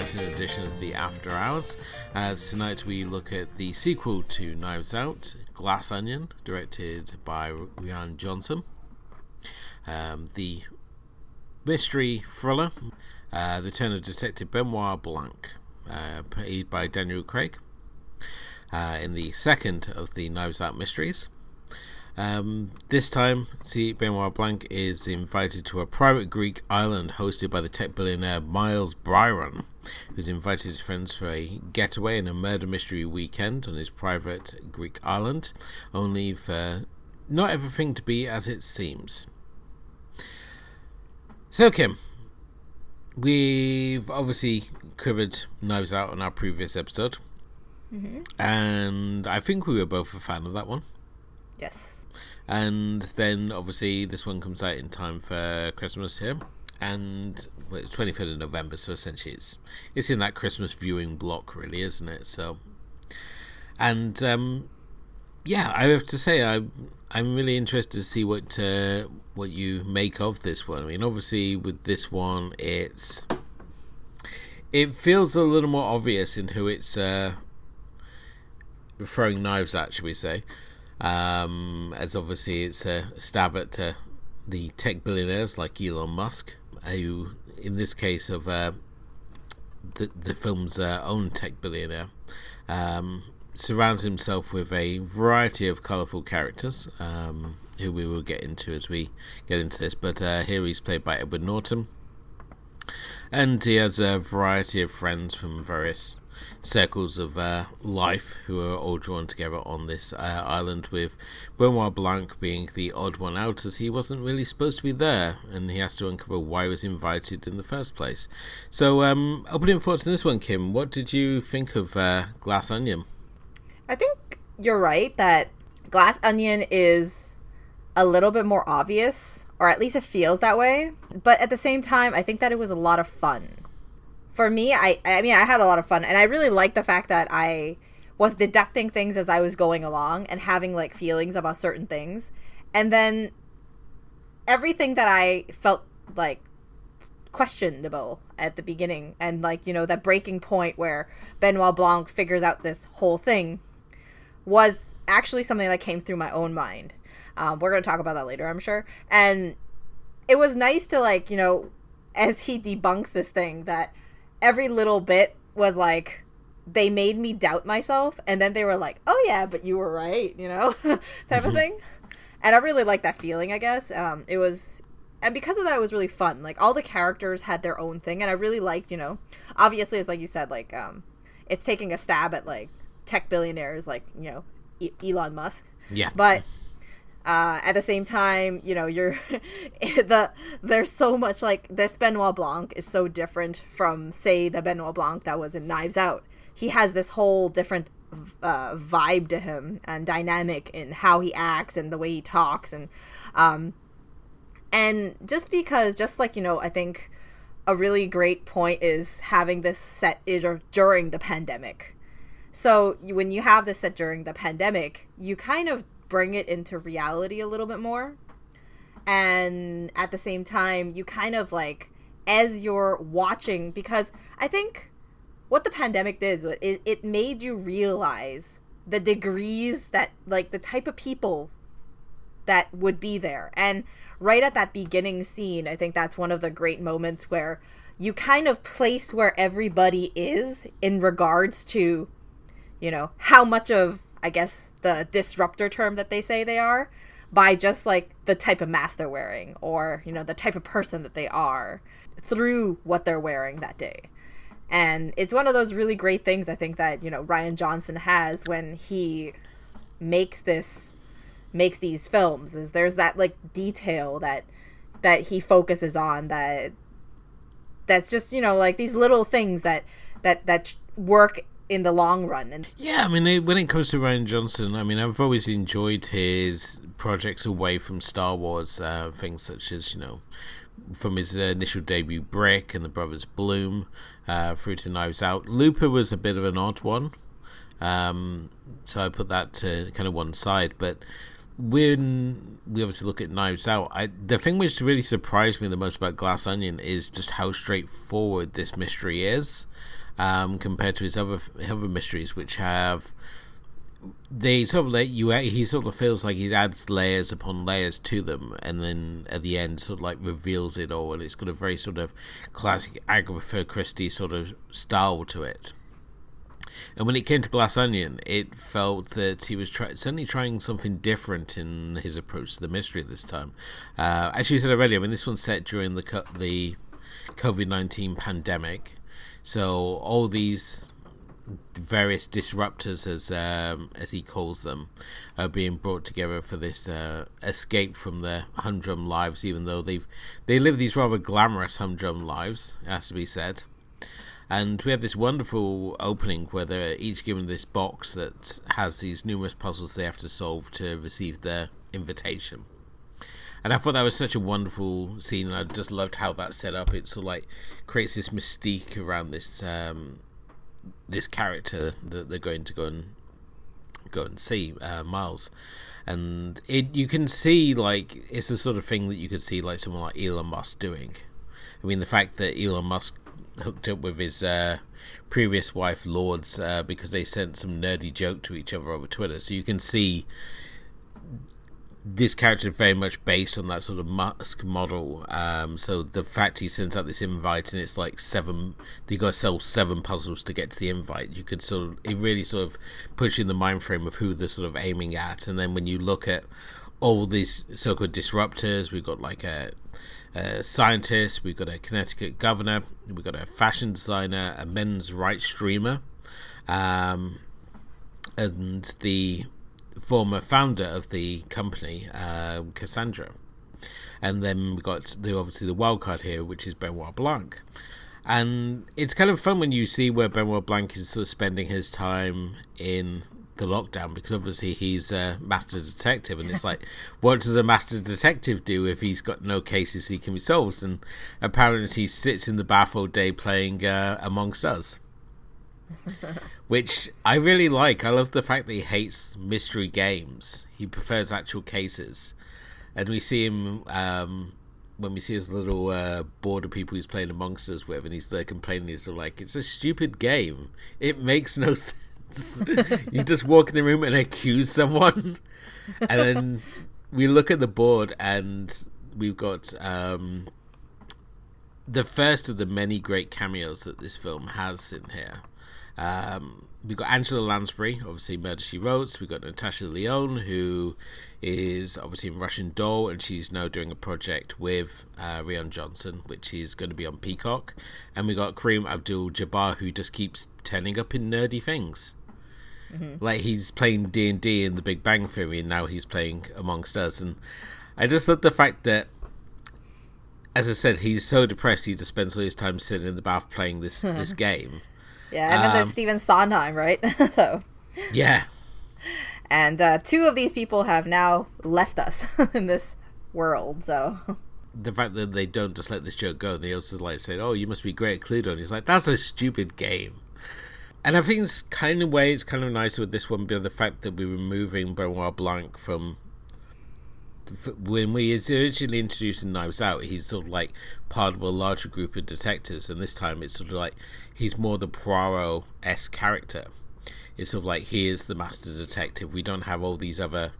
exciting edition of the After Hours. Tonight we look at the sequel to Knives Out, Glass Onion, directed by Rian Johnson. The mystery thriller, the return of Detective Benoit Blanc, played by Daniel Craig, in the second of the Knives Out mysteries. This time, Benoit Blanc is invited to a private Greek island hosted by the tech billionaire Miles Bron, who's invited his friends for a getaway and a murder mystery weekend on his private Greek island, only for not everything to be as it seems. So, Kim, we've obviously covered Knives Out on our previous episode, and I think we were both a fan of that one. Yes. And then obviously this one comes out in time for Christmas here, and 23rd of November, so essentially it's in that Christmas viewing block, really, isn't it? So, and yeah, I have to say I'm really interested to see what you make of this one. I mean, obviously with this one, it feels a little more obvious in who it's throwing knives at, should we say? As obviously it's a stab at the tech billionaires like Elon Musk, who in this case of the film's own tech billionaire, surrounds himself with a variety of colourful characters, who we will get into as we get into this, but here he's played by Edward Norton, and he has a variety of friends from various circles of life who are all drawn together on this island, with Benoit Blanc being the odd one out, as he wasn't really supposed to be there, and he has to uncover why he was invited in the first place. So, opening thoughts on this one, Kim. What did you think of Glass Onion? I think you're right that Glass Onion is a little bit more obvious, or at least it feels that way, but at the same time, I think that it was a lot of fun. For me, I mean, I had a lot of fun, and I really liked the fact that I was deducting things as I was going along and having, like, feelings about certain things. And then everything that I felt, like, questionable at the beginning, and, like, you know, that breaking point where Benoit Blanc figures out this whole thing was actually something that came through my own mind. We're going to talk about that later, I'm sure. And it was nice to, like, you know, as he debunks this thing, that every little bit was like, they made me doubt myself, and then they were like, oh yeah, but you were right, you know, type of thing. And I really liked that feeling, I guess. It was, and because of that, it was really fun. Like, all the characters had their own thing, and I really liked, you know, obviously, it's like you said, like, it's taking a stab at, like, tech billionaires, like, you know, Elon Musk. Yeah. But at the same time, you know, there's so much, like, this Benoit Blanc is so different from, say, the Benoit Blanc that was in Knives Out. He has this whole different vibe to him and dynamic in how he acts and the way he talks, and just because, just like, you know, I think a really great point is having this set during the pandemic. So when you have this set during the pandemic, you kind of bring it into reality a little bit more, and at the same time you kind of, like, as you're watching, because I think what the pandemic did was it made you realize the degrees that, like, the type of people that would be there. And right at that beginning scene, I think that's one of the great moments where you kind of place where everybody is in regards to, you know, how much of, I guess, the disruptor term that they say they are, by just, like, the type of mask they're wearing, or, you know, the type of person that they are through what they're wearing that day. And it's one of those really great things, I think, that, you know, Rian Johnson has when he makes these films, is there's that, like, detail that he focuses on, that's just, you know, like, these little things that work in the long run. And yeah, I mean, when it comes to Rian Johnson, I mean, I've always enjoyed his projects away from Star Wars, things such as, you know, from his initial debut Brick and the Brothers Bloom, through to Knives Out. Looper was a bit of an odd one, so I put that to kind of one side, but when we obviously look at Knives Out, the thing which really surprised me the most about Glass Onion is just how straightforward this mystery is. compared to his other mysteries, which have they sort of let you. He sort of feels like he adds layers upon layers to them, and then at the end, sort of like reveals it all, and it's got a very sort of classic Agatha Christie sort of style to it. And when it came to Glass Onion, it felt that he was certainly trying something different in his approach to the mystery this time. As you said already, I mean, this one's set during the COVID-19 pandemic, so all these various disruptors, as he calls them, are being brought together for this escape from their humdrum lives, even though they live these rather glamorous humdrum lives, it has to be said. And we have this wonderful opening where they're each given this box that has these numerous puzzles they have to solve to receive their invitation. And I thought that was such a wonderful scene, and I just loved how that's set up. It sort of like creates this mystique around this this character that they're going to go and see, Miles. And you can see, like, it's the sort of thing that you could see like someone like Elon Musk doing. I mean, the fact that Elon Musk hooked up with his previous wife Lourdes because they sent some nerdy joke to each other over Twitter, so you can see this character is very much based on that sort of Musk model. So the fact he sends out this invite and it's like you got to solve 7 puzzles to get to the invite, you could it really sort of puts you in the mind frame of who they're sort of aiming at. And then when you look at all these so-called disruptors, we've got like a scientist, we've got a Connecticut governor, we've got a fashion designer, a men's rights streamer, and the former founder of the company, Cassandra. And then we've got obviously the wild card here, which is Benoit Blanc. And it's kind of fun when you see where Benoit Blanc is sort of spending his time in the lockdown, because obviously he's a master detective, and it's like, what does a master detective do if he's got no cases he can be solved? And apparently he sits in the bath all day playing Amongst Us, which I really like. I love the fact that he hates mystery games. He prefers actual cases. And we see him when we see his little board of people he's playing Amongst Us with, and he's there complaining. He's sort of like, it's a stupid game, it makes no sense. You just walk in the room and accuse someone. And then we look at the board, and we've got the first of the many great cameos that this film has in here. We've got Angela Lansbury, obviously Murder, She Wrote. We've got Natasha Lyonne, who is obviously in Russian Doll, and she's now doing a project with Rian Johnson, which is going to be on Peacock. And we got Kareem Abdul-Jabbar, who just keeps turning up in nerdy things. Mm-hmm. Like, he's playing D&D in The Big Bang Theory, and now he's playing Amongst Us. And I just love the fact that, as I said, he's so depressed he just spends all his time sitting in the bath playing this game. Yeah, and then there's Stephen Sondheim, right? So. Yeah. And 2 of these people have now left us in this world, so... The fact that they don't just let this joke go, they also like say, oh, you must be great at Cluedo. And he's like, that's a stupid game. And I think it's kind of nice with this one, the fact that we're removing Benoit Blanc from... When we originally introduced in Knives Out, he's sort of like part of a larger group of detectives, and this time it's sort of like he's more the Poirot-esque character. It's sort of like he is the master detective. We don't have all these other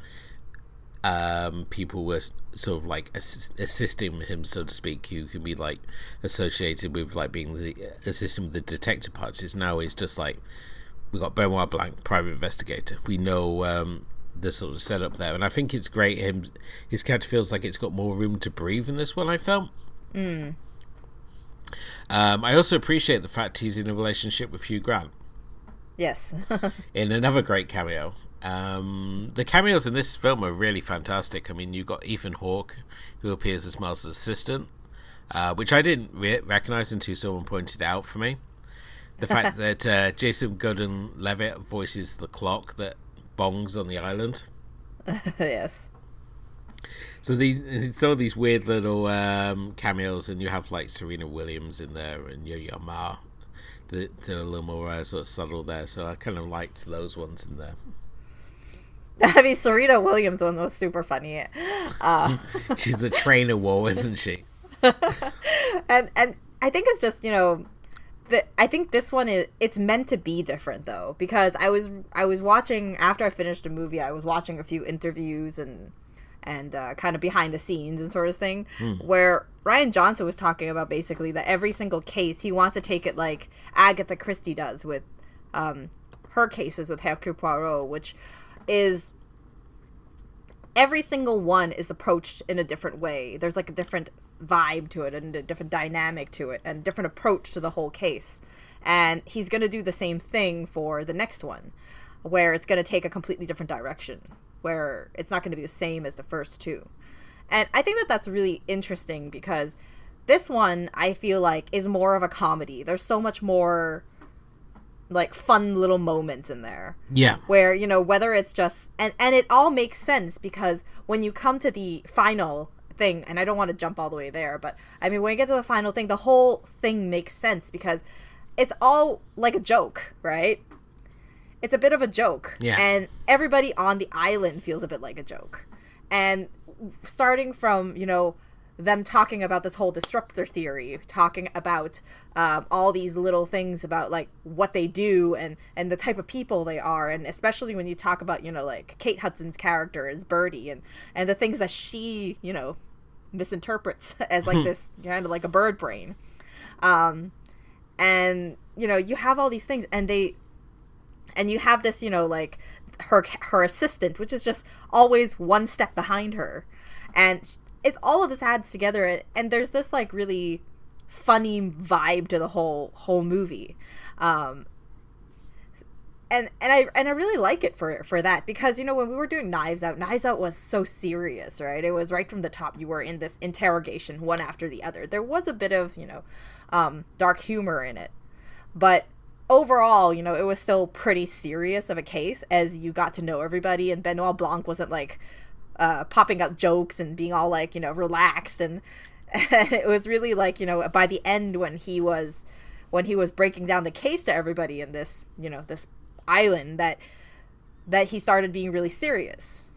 people who are sort of like assisting him, so to speak, who can be like associated with like being the assisting with the detective parts. It's just like we got Benoit Blanc, private investigator. We know the sort of setup there, and I think it's great. His character feels like it's got more room to breathe in this one, I felt. I also appreciate the fact he's in a relationship with Hugh Grant. Yes. In another great cameo. The cameos in this film are really fantastic. I mean, you've got Ethan Hawke, who appears as Miles' assistant, which I didn't recognize until someone pointed it out for me. The fact that Jason Gordon-Levitt voices the clock that bongs on the island. Yes. So it's all these weird little cameos, and you have like Serena Williams in there and Yo-Yo Ma. They're a little more sort of subtle there, so I kind of liked those ones in there. I mean, Serena Williams one was super funny. She's the trainer war, isn't she? and I think it's just, I think this one it's meant to be different though, because I was watching after I finished the movie. I was watching a few interviews and kind of behind the scenes and sort of thing, where Rian Johnson was talking about basically that every single case he wants to take it like Agatha Christie does with her cases with Hercule Poirot, which is every single one is approached in a different way. There's like a different vibe to it and a different dynamic to it and a different approach to the whole case. And he's going to do the same thing for the next one, where it's going to take a completely different direction, where it's not going to be the same as the first two. And I think that that's really interesting because this one, I feel like, is more of a comedy. There's so much more like fun little moments in there. Yeah. Where, you know, whether it's just and it all makes sense because when you come to the final thing, and I don't want to jump all the way there, but I mean when you get to the final thing, the whole thing makes sense because it's all like a joke, right? It's a bit of a joke. Yeah. And everybody on the island feels a bit like a joke. And starting from, you know, them talking about this whole disruptor theory, talking about all these little things about like what they do and the type of people they are, and especially when you talk about, you know, like Kate Hudson's character as Birdie and the things that she, you know, misinterprets as like this kind of like a bird brain, and you know you have all these things and you have this, you know, like her assistant, which is just always one step behind her, and it's all of this adds together, and there's this like really funny vibe to the whole movie, and I really like it for that because, you know, when we were doing Knives Out was so serious, right? It was right from the top. You were in this interrogation one after the other. There was a bit of, you know, dark humor in it, but overall, you know, it was still pretty serious of a case as you got to know everybody, and Benoit Blanc wasn't like popping up jokes and being all like, you know, relaxed, and it was really like, you know, by the end when he was breaking down the case to everybody in this, you know, this island, that he started being really serious.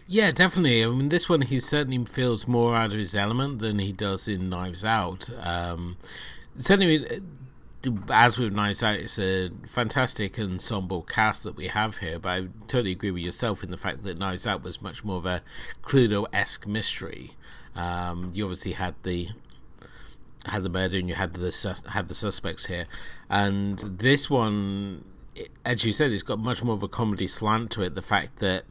Yeah, definitely. I mean, this one he certainly feels more out of his element than he does in Knives Out. Certainly, as with Knives Out, it's a fantastic ensemble cast that we have here, but I totally agree with yourself in the fact that Knives Out was much more of a Cluedo-esque mystery. You obviously had the murder and you had the suspects here, and this one, as you said, it's got much more of a comedy slant to it. The fact that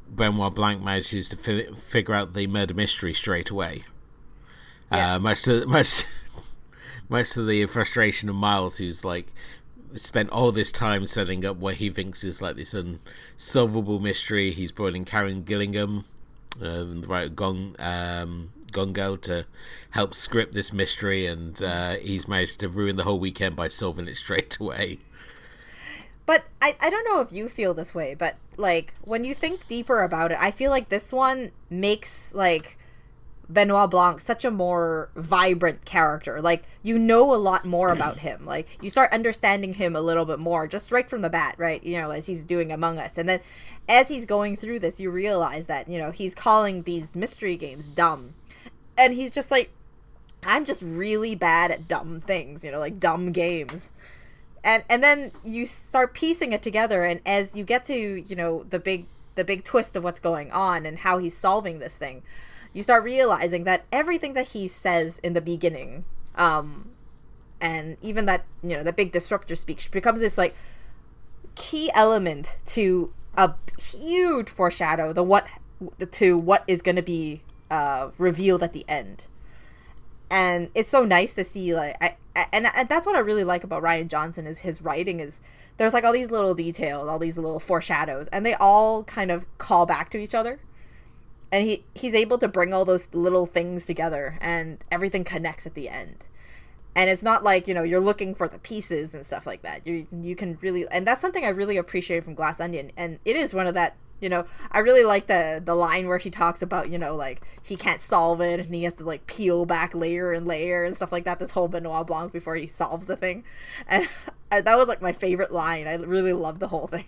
Benoit Blanc manages to figure out the murder mystery straight away, much to the frustration of Miles, who's like spent all this time setting up what he thinks is like this unsolvable mystery. He's brought in Karen Gillingham, the writer Gongo, to help script this mystery, and he's managed to ruin the whole weekend by solving it straight away. But I don't know if you feel this way, but like when you think deeper about it, I feel like this one makes like Benoit Blanc such a more vibrant character. Like, you know a lot more about him. Like, you start understanding him a little bit more just right from the bat, right? You know, as he's doing Among Us. And then as he's going through this, you realize that, you know, he's calling these mystery games dumb. And he's just like, I'm just really bad at dumb things, you know, like dumb games. And then you start piecing it together, and as you get to, you know, the big twist of what's going on and how he's solving this thing, you start realizing that everything that he says in the beginning, and even that, you know, the big disruptor speech becomes this like key element to a huge foreshadow to what is going to be revealed at the end. And it's so nice to see, like, and that's what I really like about Rian Johnson, is his writing is there's like all these little details, all these little foreshadows, and they all kind of call back to each other. And he's able to bring all those little things together, and everything connects at the end. And it's not like, you know, you're looking for the pieces and stuff like that. You can really, and that's something I really appreciate from Glass Onion. And it is one of that, you know, I really like the line where he talks about, you know, like he can't solve it and he has to like peel back layer and layer and stuff like that, this whole Benoit Blanc before he solves the thing. And that was like my favorite line. I really loved the whole thing.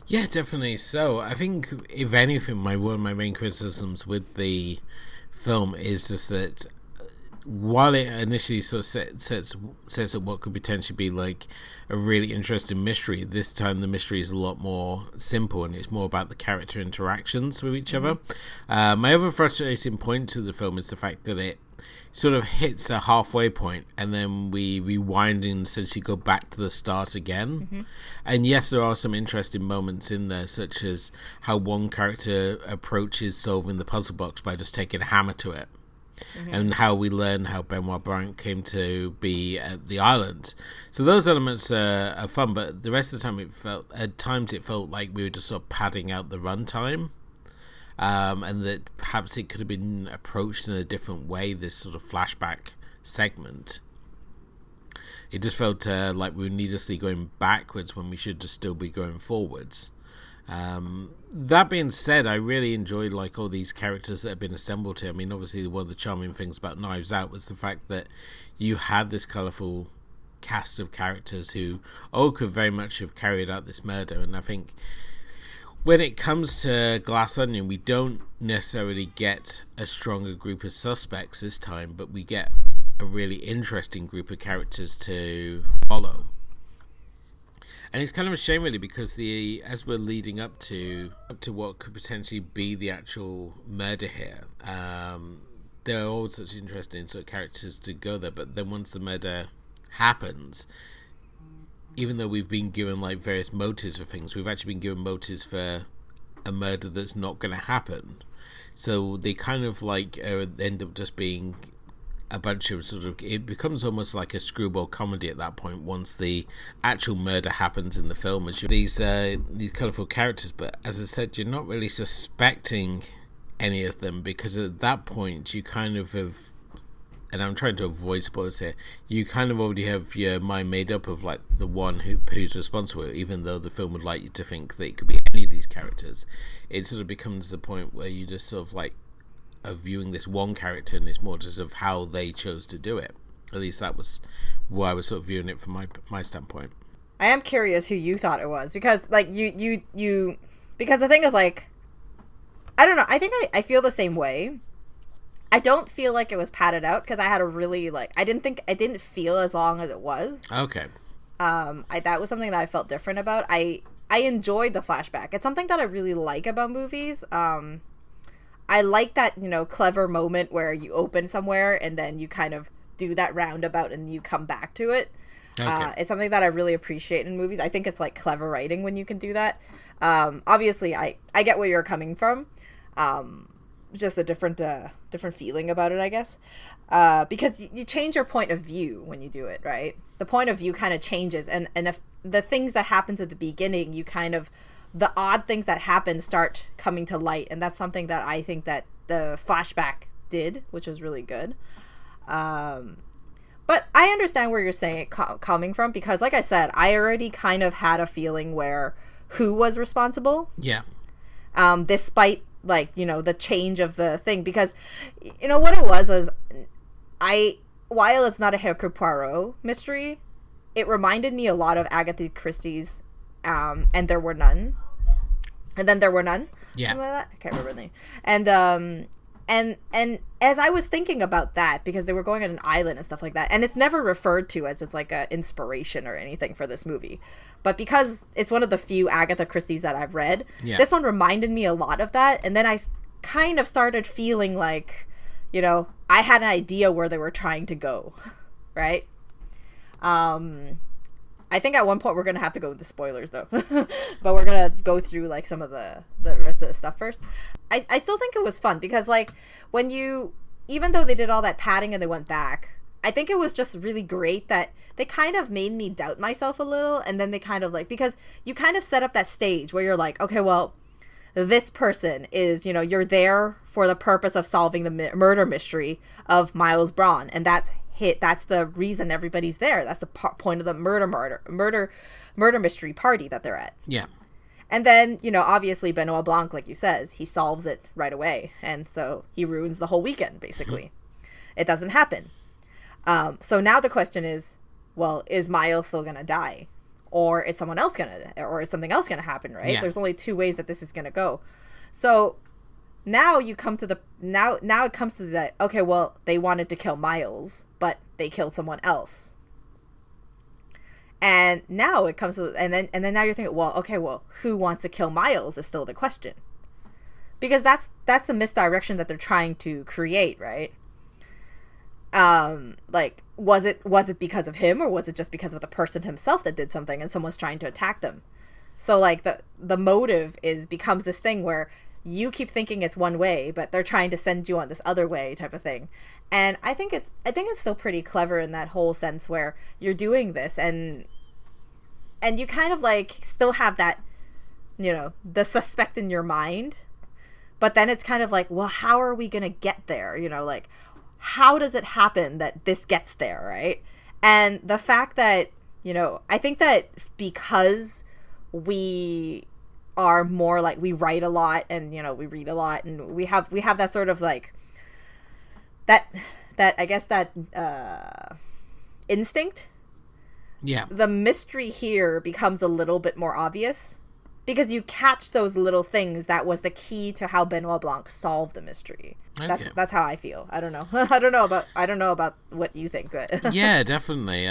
Yeah, definitely. So I think, if anything, one of my main criticisms with the film is just that while it initially sort of sets up what could potentially be like a really interesting mystery, this time the mystery is a lot more simple and it's more about the character interactions with each other. My other frustrating point to the film is the fact that it sort of hits a halfway point and then we rewind and essentially go back to the start again. And yes, there are some interesting moments in there, such as how one character approaches solving the puzzle box by just taking a hammer to it. And how we learn how Benoit Blanc came to be at the island. So those elements are fun, but the rest of the time at times it felt like we were just sort of padding out the runtime. And that perhaps it could have been approached in a different way, this sort of flashback segment. It just felt like we were needlessly going backwards when we should just still be going forwards. That being said, I really enjoyed like all these characters that have been assembled here. I mean, obviously one of the charming things about Knives Out was the fact that you had this colourful cast of characters who all could very much have carried out this murder. And I think when it comes to Glass Onion, we don't necessarily get a stronger group of suspects this time, but we get a really interesting group of characters to follow. And it's kind of a shame, really, because as we're leading up to what could potentially be the actual murder here, there are all such interesting sort of characters to go there. But then once the murder happens, even though we've been given like various motives for things, we've actually been given motives for a murder that's not going to happen. So they kind of like end up just being a bunch of sort of, it becomes almost like a screwball comedy at that point once the actual murder happens in the film. As these colourful characters, but as I said, you're not really suspecting any of them, because at that point you kind of have, and I'm trying to avoid spoilers here, you kind of already have your mind made up of like the one who's responsible, even though the film would like you to think that it could be any of these characters. It sort of becomes the point where you just sort of like are viewing this one character, and it's more just of how they chose to do it. At least that was why I was sort of viewing it from my standpoint. I am curious who you thought it was, because like you because the thing is, like, I don't know, I think I feel the same way. I don't feel like it was padded out, because I had a really I didn't feel as long as it was. Okay. That was something that I felt different about. I enjoyed the flashback. It's something that I really like about movies. I like that, clever moment where you open somewhere and then you kind of do that roundabout and you come back to it. Okay. It's something that I really appreciate in movies. I think it's like clever writing when you can do that. Obviously, I get where you're coming from. Just a different feeling about it, I guess. Because you change your point of view when you do it, right? The point of view kind of changes. And if the things that happens at the beginning, the odd things that happen start coming to light, and that's something that I think that the flashback did, which was really good. But I understand where you're saying it coming from, because like I said, I already kind of had a feeling where who was responsible. Yeah. Despite the change of the thing, because what it was while it's not a Hercule Poirot mystery, it reminded me a lot of Agatha Christie's And There Were None. And Then There Were None. Yeah. Something like that. I can't remember the name. And as I was thinking about that, because they were going on an island and stuff like that, and it's never referred to as it's like a inspiration or anything for this movie, but because it's one of the few Agatha Christie's that I've read, this one reminded me a lot of that. And then I kind of started feeling like, I had an idea where they were trying to go, right? I think at one point we're going to have to go with the spoilers, though. But we're going to go through, some of the rest of the stuff first. I still think it was fun, because, even though they did all that padding and they went back, I think it was just really great that they kind of made me doubt myself a little. And then they kind of, because you kind of set up that stage where you're like, okay, well, this person is, you're there for the purpose of solving the murder mystery of Miles Bron. And that's the reason everybody's there. That's the point of the murder mystery party that they're at. Yeah. And then, obviously Benoit Blanc, like you says, he solves it right away. And so he ruins the whole weekend, basically. It doesn't happen. So now the question is, well, is Miles still going to die? Or is something else going to happen, right? Yeah. There's only two ways that this is going to go. So now you come to the now it comes to that, okay, well, they wanted to kill Miles, but they killed someone else. And now it comes to, and then now you're thinking, well, okay, well, who wants to kill Miles is still the question. Because that's the misdirection that they're trying to create, right? Like, was it because of him, or was it just because of the person himself that did something and someone's trying to attack them? So like the motive becomes this thing where you keep thinking it's one way, but they're trying to send you on this other way type of thing. And I think it's still pretty clever in that whole sense where you're doing this and you kind of like still have that, the suspect in your mind, but then it's kind of like, well, how are we going to get there? Like, how does it happen that this gets there, right? And the fact that, I think that because we are more like, we write a lot and, we read a lot, and we have that sort of like, that I guess that instinct. Yeah. The mystery here becomes a little bit more obvious because you catch those little things. That was the key to how Benoit Blanc solved the mystery. Okay. That's how I feel. I don't know. I don't know about what you think, but yeah, definitely.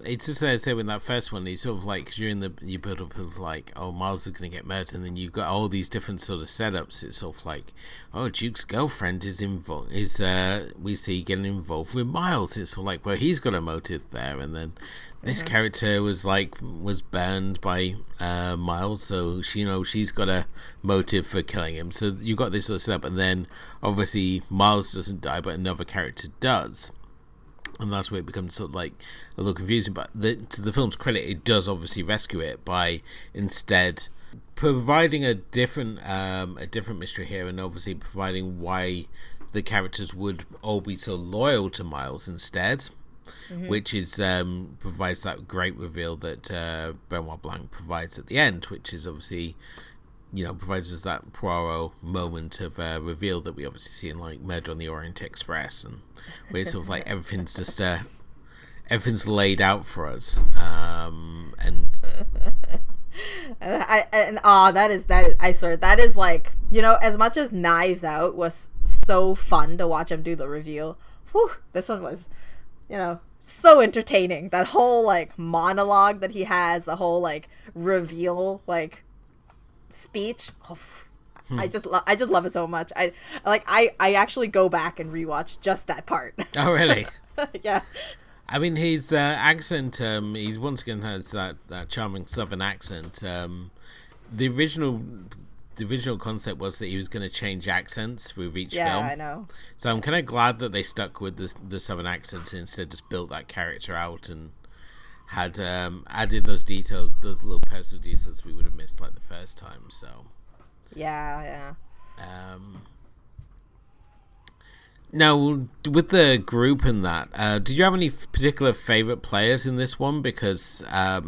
It's just as I say with that first one, it's sort of like, 'cause you're in you build up of like, oh, Miles is going to get murdered, and then you've got all these different sort of setups. It's sort of like, oh, Duke's girlfriend is involved. We see getting involved with Miles. It's sort of like, well, he's got a motive there, and then this character was burned by Miles, so she's got a motive for killing him. So you got this sort of setup, and then obviously Miles doesn't die, but another character does, and that's where it becomes sort of like a little confusing. But to the film's credit, it does obviously rescue it by instead providing a different mystery here, and obviously providing why the characters would all be so loyal to Miles instead. Mm-hmm. Which is provides that great reveal that Benoit Blanc provides at the end, which is obviously, provides us that Poirot moment of reveal that we obviously see in like Murder on the Orient Express, and where it's sort of like everything's just everything's laid out for us, and I swear that is like, as much as Knives Out was so fun to watch him do the reveal, whew, this one was, so entertaining. That whole like monologue that he has, the whole like reveal like speech. Oh, I just love it so much. I actually go back and rewatch just that part. Oh, really? Yeah. I mean, his accent. He's once again has that charming Southern accent. The original concept was that he was going to change accents with each film. Yeah, I know. So I'm kind of glad that they stuck with the Southern accent and instead just built that character out and had added those details, those little personal details we would have missed like the first time. So yeah. Now, with the group and that, did you have any particular favorite players in this one? Because I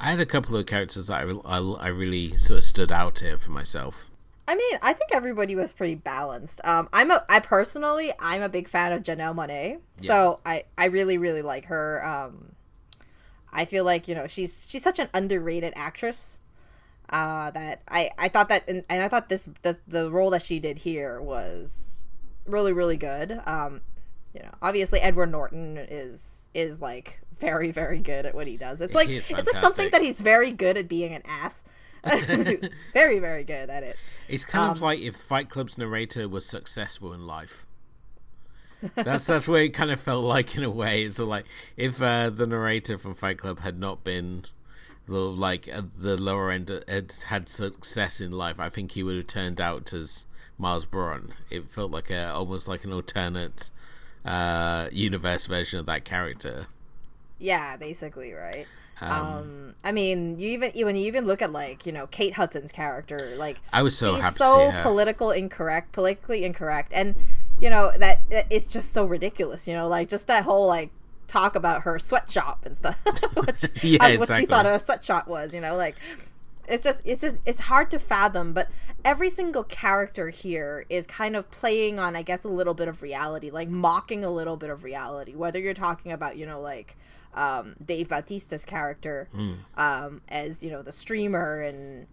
had a couple of characters that I really sort of stood out here for myself. I mean, I think everybody was pretty balanced. I'm a big fan of Janelle Monáe, so I really, really like her. I feel like, she's such an underrated actress. That I thought that, and I thought the role that she did here was really, really good. Obviously Edward Norton is like very, very good at what he does. It's like something that he's very good at, being an ass. Very, very good at it. It's kind of like if Fight Club's narrator was successful in life. That's where it kind of felt like, in a way. It's like if the narrator from Fight Club had not been the lower end, had success in life, I think he would have turned out as Miles Bron. It felt like almost like an alternate universe version of that character. Yeah, basically, right. I mean, when you even look at like, Kate Hudson's character, like, I was so happy to see her. Politically incorrect, and that it's just so ridiculous. Like just that whole like talk about her sweatshop and stuff. What she thought a sweatshop was. Like. It's hard to fathom, but every single character here is kind of playing on, I guess, a little bit of reality, like mocking a little bit of reality, whether you're talking about, like Dave Bautista's character as, the streamer and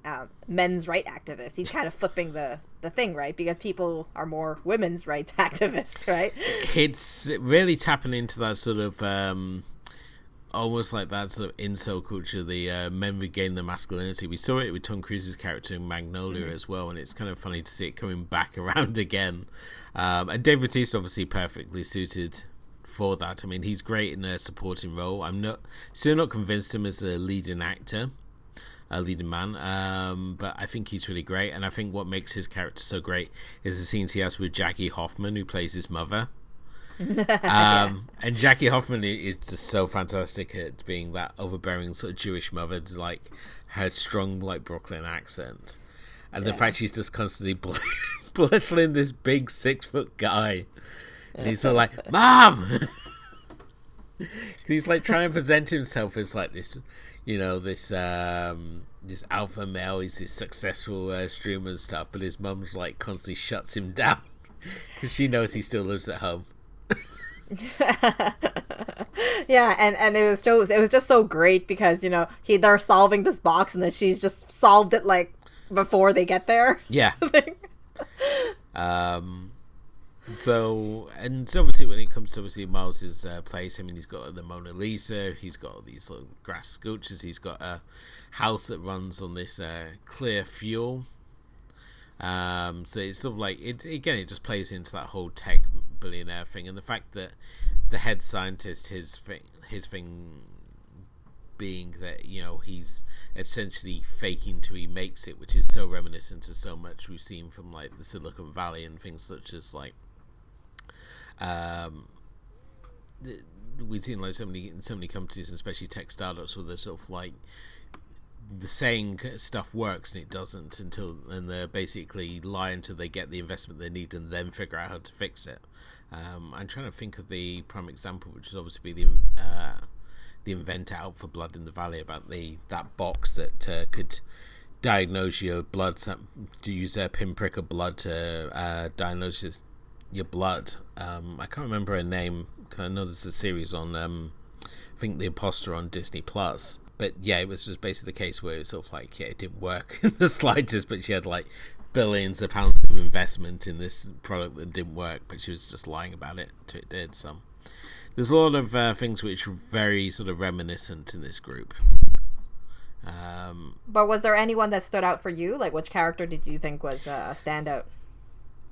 men's right activist. He's kind of flipping the thing, right? Because people are more women's rights activists, right? It's really tapping into that sort of almost like that sort of incel culture, the men regain their masculinity. We saw it with Tom Cruise's character in Magnolia as well, and it's kind of funny to see it coming back around again. And Dave Bautista obviously perfectly suited for that. I mean, he's great in a supporting role. I'm still not convinced him as a leading actor, a leading man, but I think he's really great. And I think what makes his character so great is the scenes he has with Jackie Hoffman, who plays his mother. And Jackie Hoffman is just so fantastic at being that overbearing sort of Jewish mother, like her strong like Brooklyn accent, and the fact she's just constantly blustering this big 6-foot guy, and he's sort of like, "Mom," he's like trying to present himself as like this, this alpha male. He's this successful streamer and stuff, but his mum's like constantly shuts him down because she knows he still lives at home. Yeah, and it was just so great because they're solving this box and then she's just solved it like before they get there. Yeah. So obviously when it comes to obviously Miles's place, I mean, he's got the Mona Lisa, he's got all these little grass sculptures, he's got a house that runs on this clear fuel. So it's sort of like it just plays into that whole tech billionaire thing, and the fact that the head scientist, his thing being that he's essentially faking till he makes it, which is so reminiscent of so much we've seen from like the Silicon Valley and things such as like we've seen like so many companies, and especially tech startups, where they're sort of like the saying stuff works and it doesn't and they're basically lie until they get the investment they need and then figure out how to fix it. I'm trying to think of the prime example, which is obviously the inventor out for Blood in the Valley, about that box that could diagnose your blood, to use a pinprick of blood to diagnose your blood. I can't remember her name because I know there's a series on I think The Imposter on Disney Plus. But yeah, it was just basically the case where it was sort of like, it didn't work in the slightest, but she had like billions of pounds of investment in this product that didn't work, but she was just lying about it till it did. So there's a lot of things which are very sort of reminiscent in this group. But was there anyone that stood out for you? Like, which character did you think was a standout?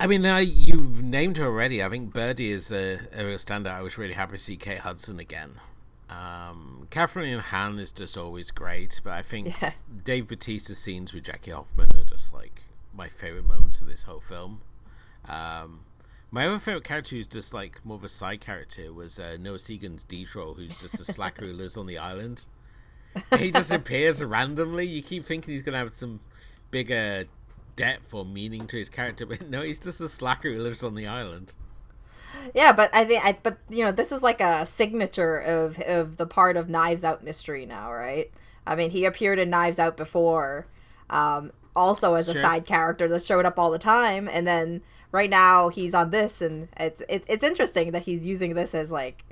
I mean, you've named her already. I think Birdie is a real standout. I was really happy to see Kate Hudson again. Catherine Hahn is just always great, but I think Dave Bautista's scenes with Jackie Hoffman are just like my favorite moments of this whole film. My other favorite character, who's just like more of a side character, was Noah Segan's D-Troll, who's just a slacker who lives on the island. He just appears randomly. You keep thinking he's gonna have some bigger depth or meaning to his character, but no, he's just a slacker who lives on the island. Yeah, but this is like a signature of the part of Knives Out mystery now, right? I mean, he appeared in Knives Out before, also as a side character that showed up all the time, and then right now he's on this, and it's interesting that he's using this as like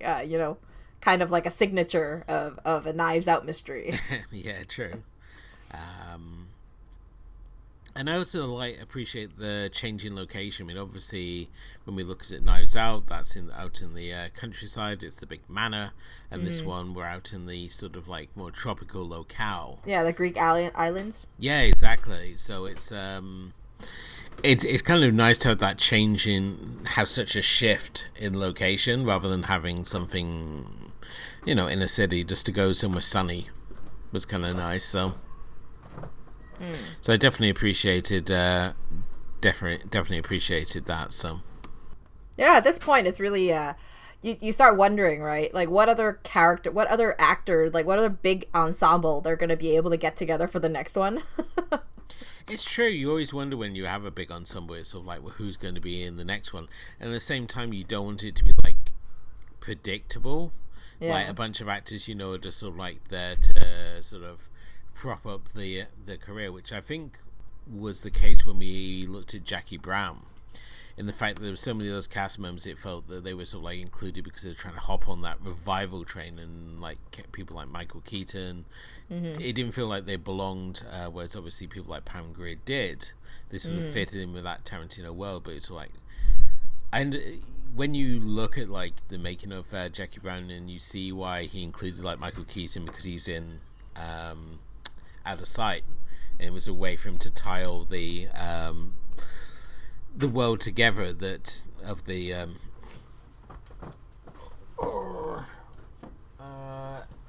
kind of like a signature of a Knives Out mystery. Yeah, true. And I also appreciate the change in location. I mean, obviously, when we look at Knives Out, that's out in the countryside. It's the big manor, and this one we're out in the sort of like more tropical locale. Yeah, the Greek islands. Yeah, exactly. So it's kind of nice to have that change have such a shift in location rather than having something, in a city. Just to go somewhere sunny was kind of nice. So I definitely appreciated definitely appreciated that. So at this point it's really you start wondering, right, like what other character, what other actor, like what other big ensemble they're going to be able to get together for the next one. It's true, you always wonder when you have a big ensemble, it's sort of like, well, who's going to be in the next one, and at the same time you don't want it to be like predictable, like a bunch of actors are just sort of like there to sort of prop up the career, which I think was the case when we looked at Jackie Brown. in the fact that there were so many of those cast members, it felt that they were sort of like included because they were trying to hop on that revival train, and like people like Michael Keaton, it didn't feel like they belonged. Whereas obviously people like Pam Grier did. They sort of fitted in with that Tarantino world, but it's like, and when you look at like the making of Jackie Brown, and you see why he included like Michael Keaton, because he's in Out of Sight, and it was a way for him to tie all the world together that of the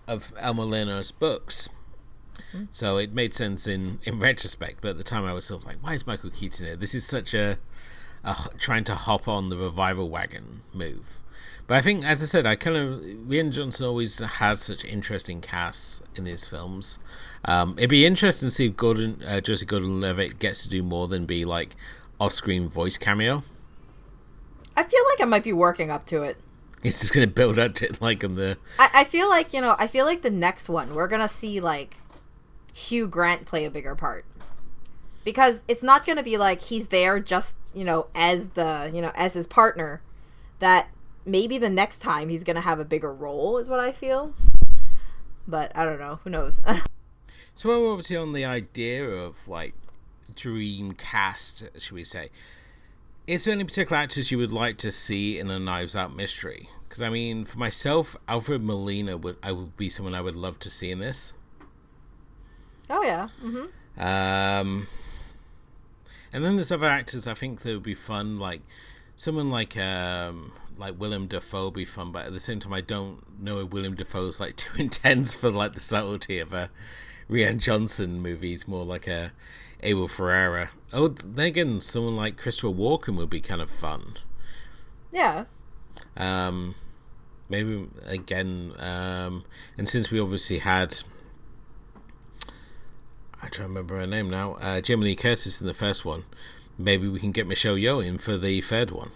of Elmo Leonard's books. So it made sense in retrospect, but at the time I was sort of like, why is Michael Keaton here? This is such a trying to hop on the revival wagon move. But I think, as I said, Rian Johnson always has such interesting casts in his films. It'd be interesting to see if Joseph Gordon-Levitt gets to do more than be like off-screen voice cameo. I feel like I might be working up to it. It's just going to build up to it, like in the... I feel like, the next one, we're going to see, like, Hugh Grant play a bigger part. Because it's not going to be like he's there just, as his partner. That maybe the next time he's going to have a bigger role, is what I feel. But I don't know. Who knows? So we're obviously on the idea of, like, dream cast, should we say. Is there any particular actors you would like to see in a Knives Out mystery? Because, I mean, for myself, Alfred Molina would be someone I would love to see in this. Oh, yeah. And then there's other actors I think that would be fun, like someone like Willem Dafoe would be fun, but at the same time I don't know if Willem Dafoe's like too intense for like the subtlety of a Rian Johnson movie. It's more like a Abel Ferrara. Oh, then again, someone like Christopher Walken would be kind of fun. Yeah. Maybe again, and since we obviously had, I don't remember her name now, Jamie Lee Curtis in the first one, maybe we can get Michelle Yeoh in for the third one.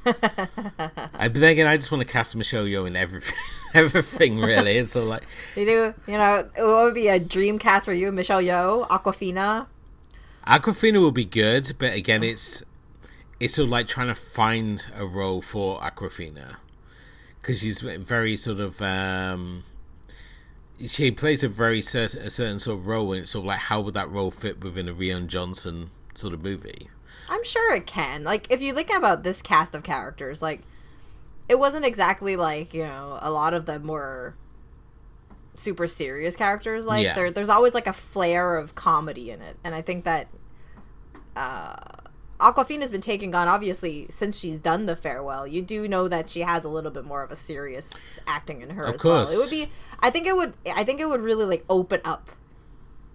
But then again, I just want to cast Michelle Yeoh in everything really. So like, what would be a dream cast for you? Michelle Yeoh, Awkwafina will be good, but again, it's sort of like trying to find a role for Awkwafina, because she's very sort of she plays a certain sort of role, and it's sort of like, how would that role fit within a Rian Johnson sort of movie? I'm sure it can. Like, if you think about this cast of characters, like, it wasn't exactly like, a lot of the more super serious characters. Like, there's always like a flair of comedy in it, and I think that Awkwafina's been taking on, obviously, since she's done The Farewell. You do know that she has a little bit more of a serious acting in her. Of course, well. It would be. I think it would really like open up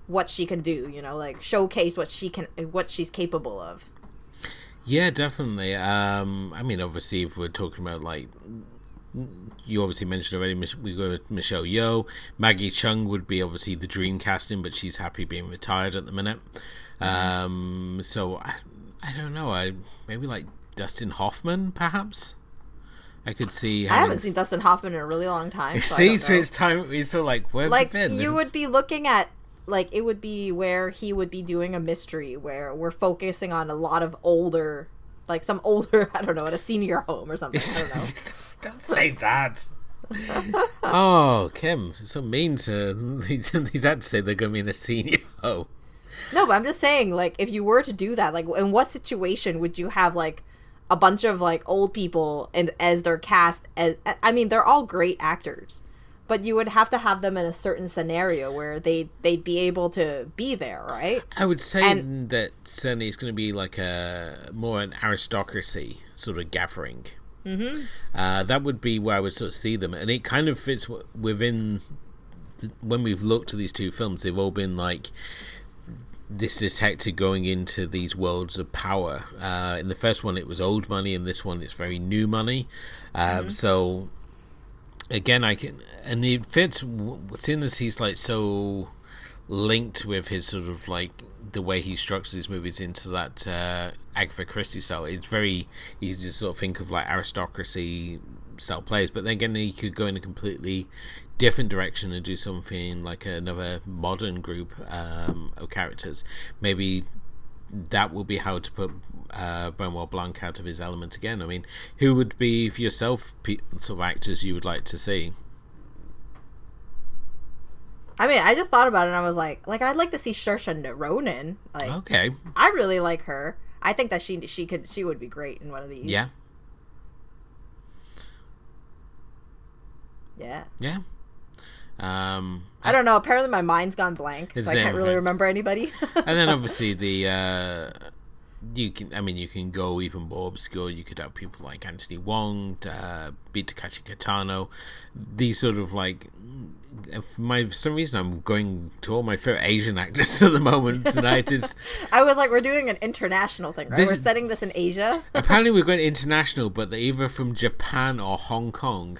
what she can do. Like showcase what she's capable of. Yeah, definitely. I mean, obviously, if we're talking about, like, you obviously mentioned already, we go with Michelle Yeoh. Maggie Chung would be obviously the dream casting, but she's happy being retired at the minute. So I don't know. Maybe like Dustin Hoffman, perhaps. I could see. I haven't seen Dustin Hoffman in a really long time. So it's time. He's sort of like, where have you been? You would be looking at. Like, it would be where he would be doing a mystery where we're focusing on a lot of older, like some older, I don't know, at a senior home or something. I don't know. Don't say that. Oh, Kim, so mean to these actors say they're going to be in a senior home. No, but I'm just saying, like, if you were to do that, like, in what situation would you have, like, a bunch of, like, old people and as their cast? I mean, they're all great actors. But you would have to have them in a certain scenario where they'd be able to be there, right? I would say that certainly it's going to be like more an aristocracy sort of gathering. Mm-hmm. That would be where I would sort of see them. And it kind of fits within... when we've looked at these two films, they've all been like this detective going into these worlds of power. In the first one, it was old money. In this one, it's very new money. So... again, and it fits. What's in this? He's like so linked with his sort of like the way he structures his movies into that Agatha Christie style. It's very easy to sort of think of like aristocracy style plays, but then again, he could go in a completely different direction and do something like another modern group of characters. Maybe that will be how to put Benoit Blanc out of his element again. I mean, who would be for yourself sort of actors you would like to see? I mean, I just thought about it and I was like I'd like to see Saoirse Ronan. Like, okay, I really like her. I think that she would be great in one of these. Yeah. Yeah. Yeah. I don't know. Apparently, my mind's gone blank, so I can't really remember anybody. And then obviously you can go even more obscure. You could have people like Anthony Wong, Takashi Kitano. These sort of like, for some reason, I'm going to all my favorite Asian actors at the moment tonight. I was like, we're doing an international thing, right? We're setting this in Asia. Apparently, we're going international, but they're either from Japan or Hong Kong.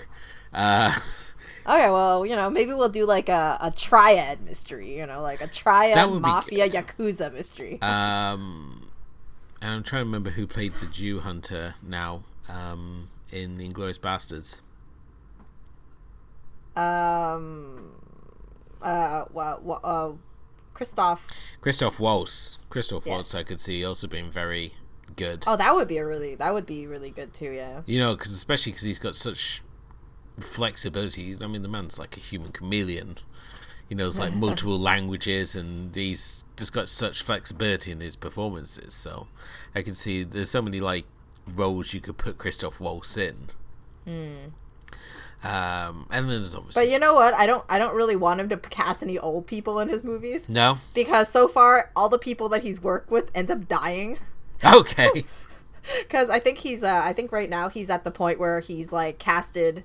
Okay, well, maybe we'll do like a triad mystery, like a triad mafia yakuza mystery. And I'm trying to remember who played the Jew hunter now in Inglourious Bastards. Christoph Waltz. Waltz, I could see also being very good. Oh, that would be really good too, yeah. Especially because he's got such flexibility. I mean, the man's like a human chameleon. He knows like multiple languages, and he's just got such flexibility in his performances. So I can see there's so many like roles you could put Christoph Waltz in. And then there's obviously. But you know what? I don't really want him to cast any old people in his movies. No, because so far all the people that he's worked with ends up dying. Okay. Because I think I think right now he's at the point where he's like casted.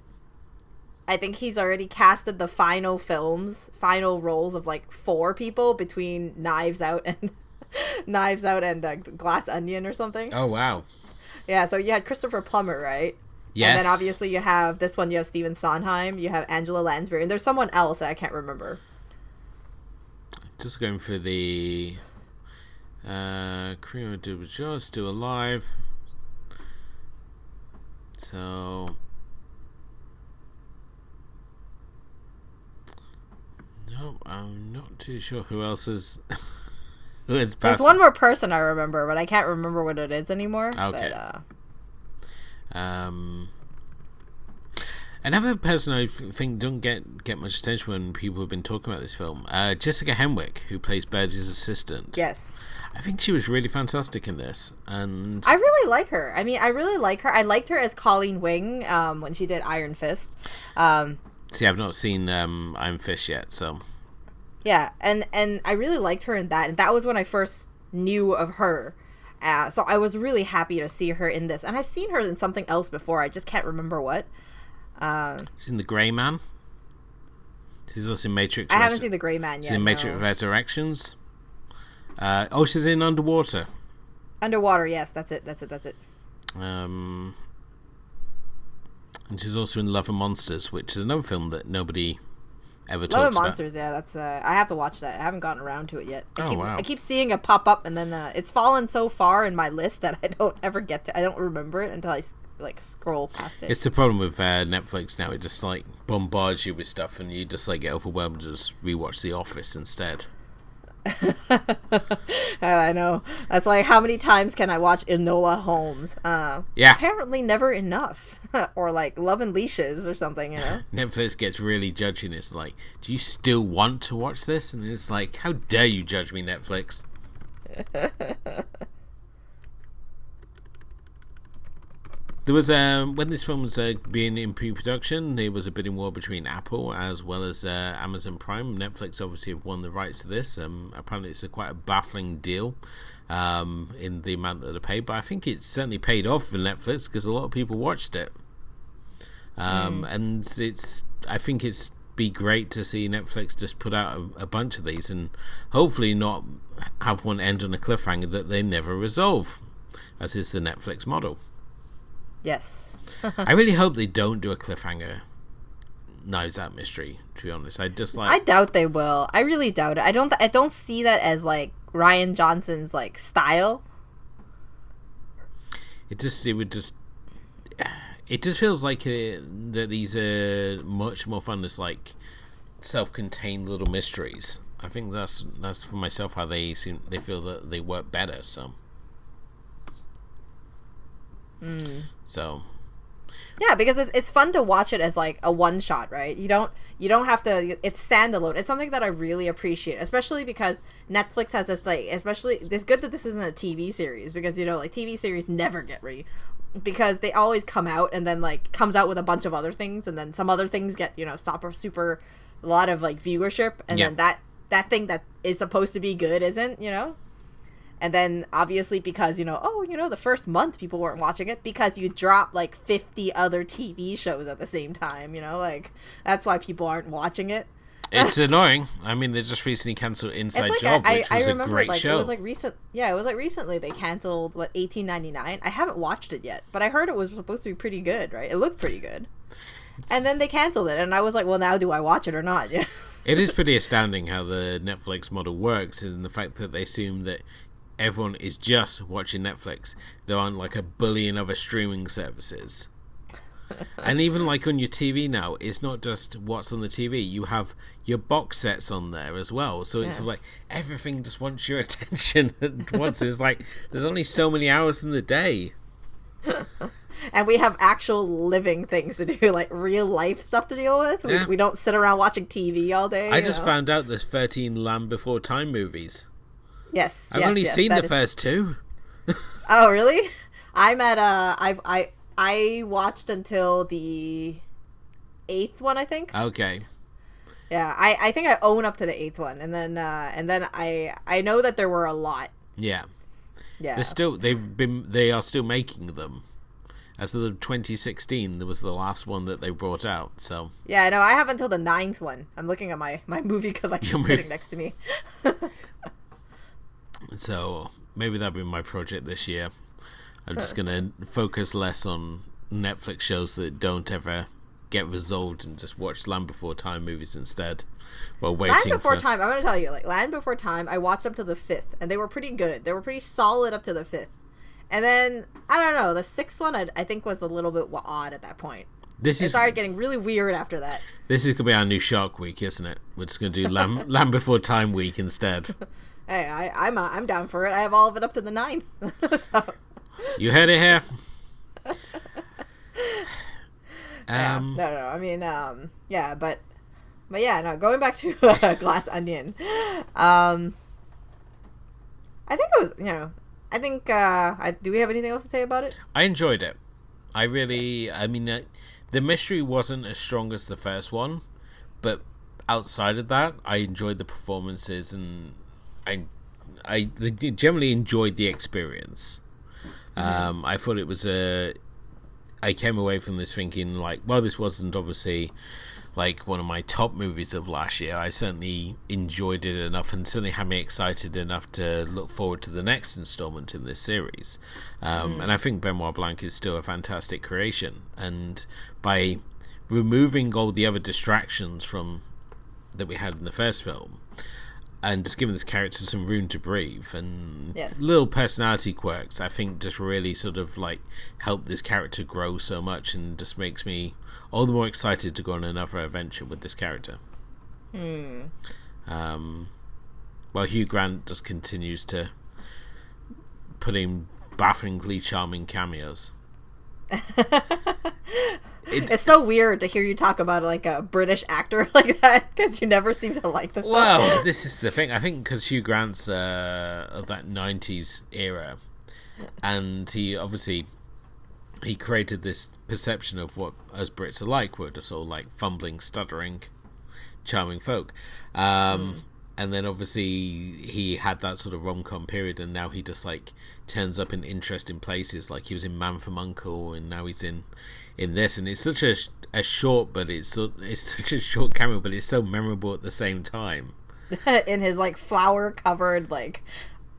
I think he's already casted the final roles of like 4 people between Knives Out and Glass Onion or something. Oh wow! Yeah, so you had Christopher Plummer, right? Yes. And then obviously you have this one. You have Stephen Sondheim. You have Angela Lansbury, and there's someone else that I can't remember. Just going for the Kareem Abdul-Jabbar still alive. So. No, I'm not too sure who else is. Who is There's one more person I remember, but I can't remember what it is anymore. Okay. But, another person I think don't get much attention when people have been talking about this film, Jessica Henwick, who plays Birdie's assistant. Yes. I think she was really fantastic in this, and I really like her. I mean, I really like her. I liked her as Colleen Wing when she did Iron Fist. See, I've not seen Iron Fist yet, so. Yeah, and I really liked her in that, and that was when I first knew of her. So I was really happy to see her in this, and I've seen her in something else before. I just can't remember what. She's in The Grey Man. She's also in Matrix. I haven't seen The Grey Man yet. She's in Matrix Resurrections. She's in Underwater. Underwater, yes, that's it. And she's also in Love and Monsters, which is another film that nobody ever talks about. about. Love and Monsters, yeah, that's I have to watch that. I haven't gotten around to it yet. Wow. I keep seeing it pop up, and then it's fallen so far in my list that I don't ever get to. I don't remember it until I like scroll past it. It's the problem with Netflix now. It just like bombards you with stuff, and you just like get overwhelmed and just rewatch The Office instead. I know. That's like, how many times can I watch Enola Holmes? Yeah. Apparently never enough. Or like Love and Leashes or something, you know? Netflix gets really judgy, and it's like, do you still want to watch this? And it's like, how dare you judge me, Netflix? There was when this film was being in pre-production, there was a bidding war between Apple as well as Amazon Prime. Netflix obviously have won the rights to this. Apparently, it's quite a baffling deal in the amount that they paid, but I think it's certainly paid off for Netflix because a lot of people watched it. And I think it's be great to see Netflix just put out a bunch of these and hopefully not have one end on a cliffhanger that they never resolve, as is the Netflix model. Yes. I really hope they don't do a cliffhanger Knives Out mystery, to be honest. I doubt they will. I really doubt it. I don't see that as like Rian Johnson's like style. It just feels like that these are much more fun as like self-contained little mysteries I think that's for myself how they feel that they work better. So yeah, because it's fun to watch it as like a one shot, right? You don't have to. It's standalone. It's something that I really appreciate, especially because Netflix has this like, especially it's good that this isn't a TV series because like TV series never get because they always come out and then like comes out with a bunch of other things and then some other things get super a lot of like viewership and then that thing that is supposed to be good isn't, and then obviously because the first month people weren't watching it because you drop like 50 other TV shows at the same time, like that's why people aren't watching it. It's annoying. I mean, they just recently cancelled Inside Job, which was a great show. It was like recently they canceled 1899. I haven't watched it yet, but I heard it was supposed to be pretty good, right? It looked pretty good. And then they canceled it, and I was like, well, now do I watch it or not? It is pretty astounding how the Netflix model works, and the fact that they assume that everyone is just watching Netflix. There aren't like a billion other streaming services. And even like on your TV now, it's not just what's on the TV. You have your box sets on there as well. So it's like everything just wants your attention at once. It's like there's only so many hours in the day. And we have actual living things to do, like real life stuff to deal with. We don't sit around watching TV all day. I just found out there's 13 Land Before Time movies. Yes. I've only seen the first two. Oh, really? I'm at I watched until the 8th one, I think. Okay. Yeah, I think I own up to the 8th one, and then I know that there were a lot. Yeah. Yeah. They are still making them. As of the 2016, there was the last one that they brought out. So. Yeah, no, I have until the 9th one. I'm looking at my movie collection sitting next to me. So maybe that'll be my project this year. I'm just going to focus less on Netflix shows that don't ever get resolved and just watch Land Before Time movies instead while waiting Land Before Time, I'm going to tell you, like Land Before Time, I watched up to the 5th, and they were pretty good. They were pretty solid up to the 5th. And then, I don't know, the 6th one I think was a little bit odd at that point. It started getting really weird after that. This is going to be our new Shark Week, isn't it? We're just going to do Land Before Time Week instead. Hey, I'm down for it. I have all of it up to the 9th. So. You heard it here. No. I mean, but yeah, no. Going back to Glass Onion, I think it was, do we have anything else to say about it? I enjoyed it. The mystery wasn't as strong as the first one, but outside of that, I enjoyed the performances and I generally enjoyed the experience. I thought it was I came away from this thinking like, well, this wasn't obviously like one of my top movies of last year. I certainly enjoyed it enough and certainly had me excited enough to look forward to the next installment in this series. And I think Benoit Blanc is still a fantastic creation. And by removing all the other distractions that we had in the first film, and just giving this character some room to breathe and little personality quirks, I think just really sort of like help this character grow so much and just makes me all the more excited to go on another adventure with this character. While Hugh Grant just continues to put in bafflingly charming cameos. It's so weird to hear you talk about like a British actor like that because you never seem to like this. Well, this is the thing. I think because Hugh Grant's of that 90s era, and he created this perception of what us Brits are like. We're just all like fumbling, stuttering, charming folk. And then obviously he had that sort of rom-com period, and now he just like turns up in interesting places. Like he was in Man from U.N.C.L.E. and now he's in this, and it's such a short, but it's such a short cameo, but it's so memorable at the same time. In his like flower covered like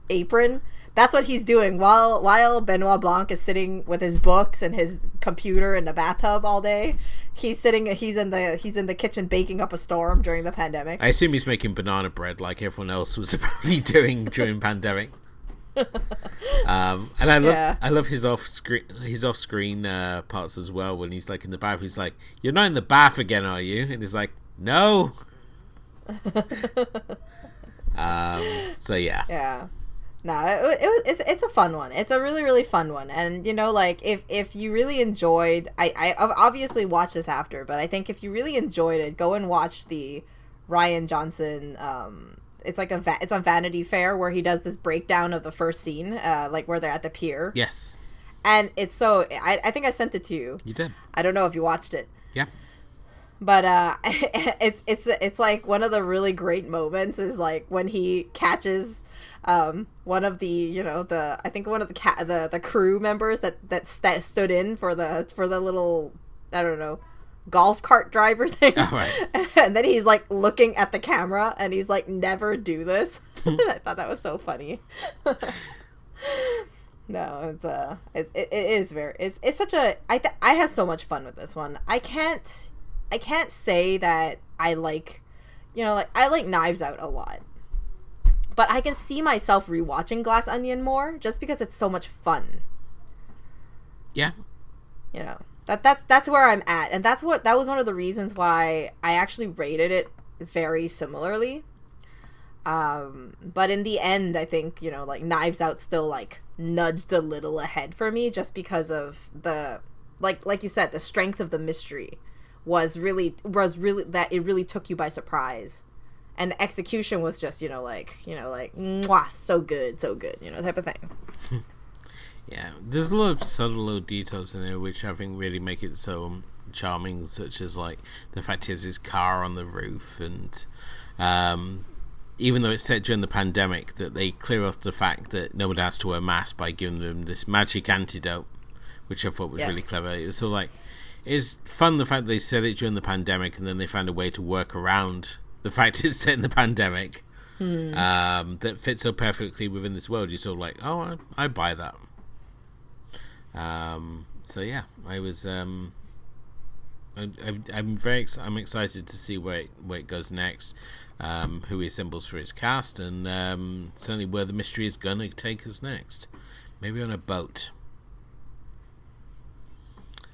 apron. That's what he's doing while Benoit Blanc is sitting with his books and his computer in the bathtub all day. He's in the kitchen baking up a storm during the pandemic. I assume he's making banana bread like everyone else was probably doing during pandemic. And I love his off screen parts as well. When he's like in the bath, he's like, "You're not in the bath again, are you?" And he's like, "No." So yeah. Yeah. No, it's a fun one. It's a really, really fun one. And, like, if you really enjoyed... I obviously watched this after, but I think if you really enjoyed it, go and watch the Ryan Johnson... it's like it's on Vanity Fair, where he does this breakdown of the first scene, like, where they're at the pier. Yes. And it's so... I think I sent it to you. You did. I don't know if you watched it. Yeah. But it's like one of the really great moments is, like, when he catches... one of the I think one of the crew members that stood in for the little, I don't know, golf cart driver thing. Oh, right. And then he's like looking at the camera and he's like, never do this. I thought that was so funny. No, it is very, it's such a, I had so much fun with this one. I can't say that I like, I like Knives Out a lot. But I can see myself rewatching Glass Onion more just because it's so much fun. Yeah. That's where I'm at. And that was one of the reasons why I actually rated it very similarly. But in the end, I think, like, Knives Out still, like, nudged a little ahead for me just because of the, like you said, the strength of the mystery was really that it really took you by surprise. And the execution was just, like, mwah, so good, type of thing. Yeah, there's a lot of subtle little details in there which I think really make it so charming, such as, like, the fact he has his car on the roof, and even though it's set during the pandemic, that they clear off the fact that no one has to wear a mask by giving them this magic antidote, which I thought was really clever. It was sort of like, it's fun the fact that they said it during the pandemic and then they found a way to work around the fact it's set in the pandemic, that fits so perfectly within this world. You're sort of like, oh, I buy that. So yeah, I was. I'm I'm excited to see where it goes next. Who he assembles for his cast, and certainly where the mystery is gonna take us next. Maybe on a boat.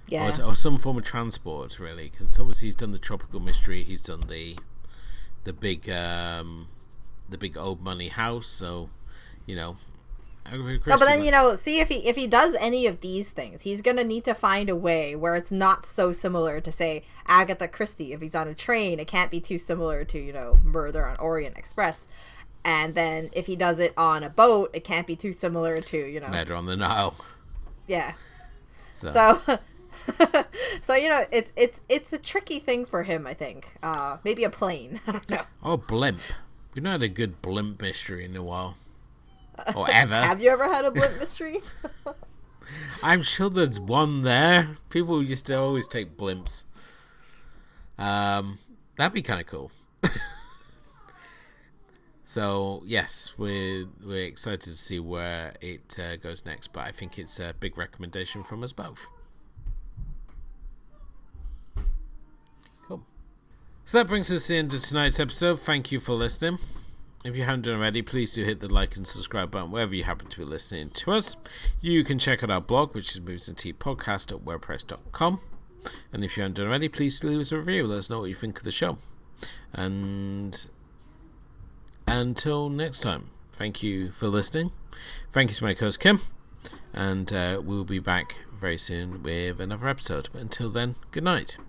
Yeah. Or some form of transport, really, because obviously he's done the tropical mystery. He's done the big old money house. So, No, but then see if he does any of these things, he's gonna need to find a way where it's not so similar to, say, Agatha Christie. If he's on a train, it can't be too similar to Murder on Orient Express. And then if he does it on a boat, it can't be too similar to Murder on the Nile. Yeah. So so it's a tricky thing for him, I think. Maybe a plane. I don't know. Oh, blimp. We've not had a good blimp mystery in a while. Or ever. Have you ever had a blimp mystery? I'm sure there's one there. People used to always take blimps. That'd be kind of cool. So yes, we're excited to see where it goes next. But I think it's a big recommendation from us both. Cool. So that brings us to the end of tonight's episode. Thank you for listening. If you haven't done already, please do hit the like and subscribe button wherever you happen to be listening to us. You can check out our blog, which is moviesandteapodcast.wordpress.com. And if you haven't done already, please leave us a review. Let us know what you think of the show. And until next time, thank you for listening. Thank you to my co-host Kim. And we'll be back very soon with another episode. But until then, good night.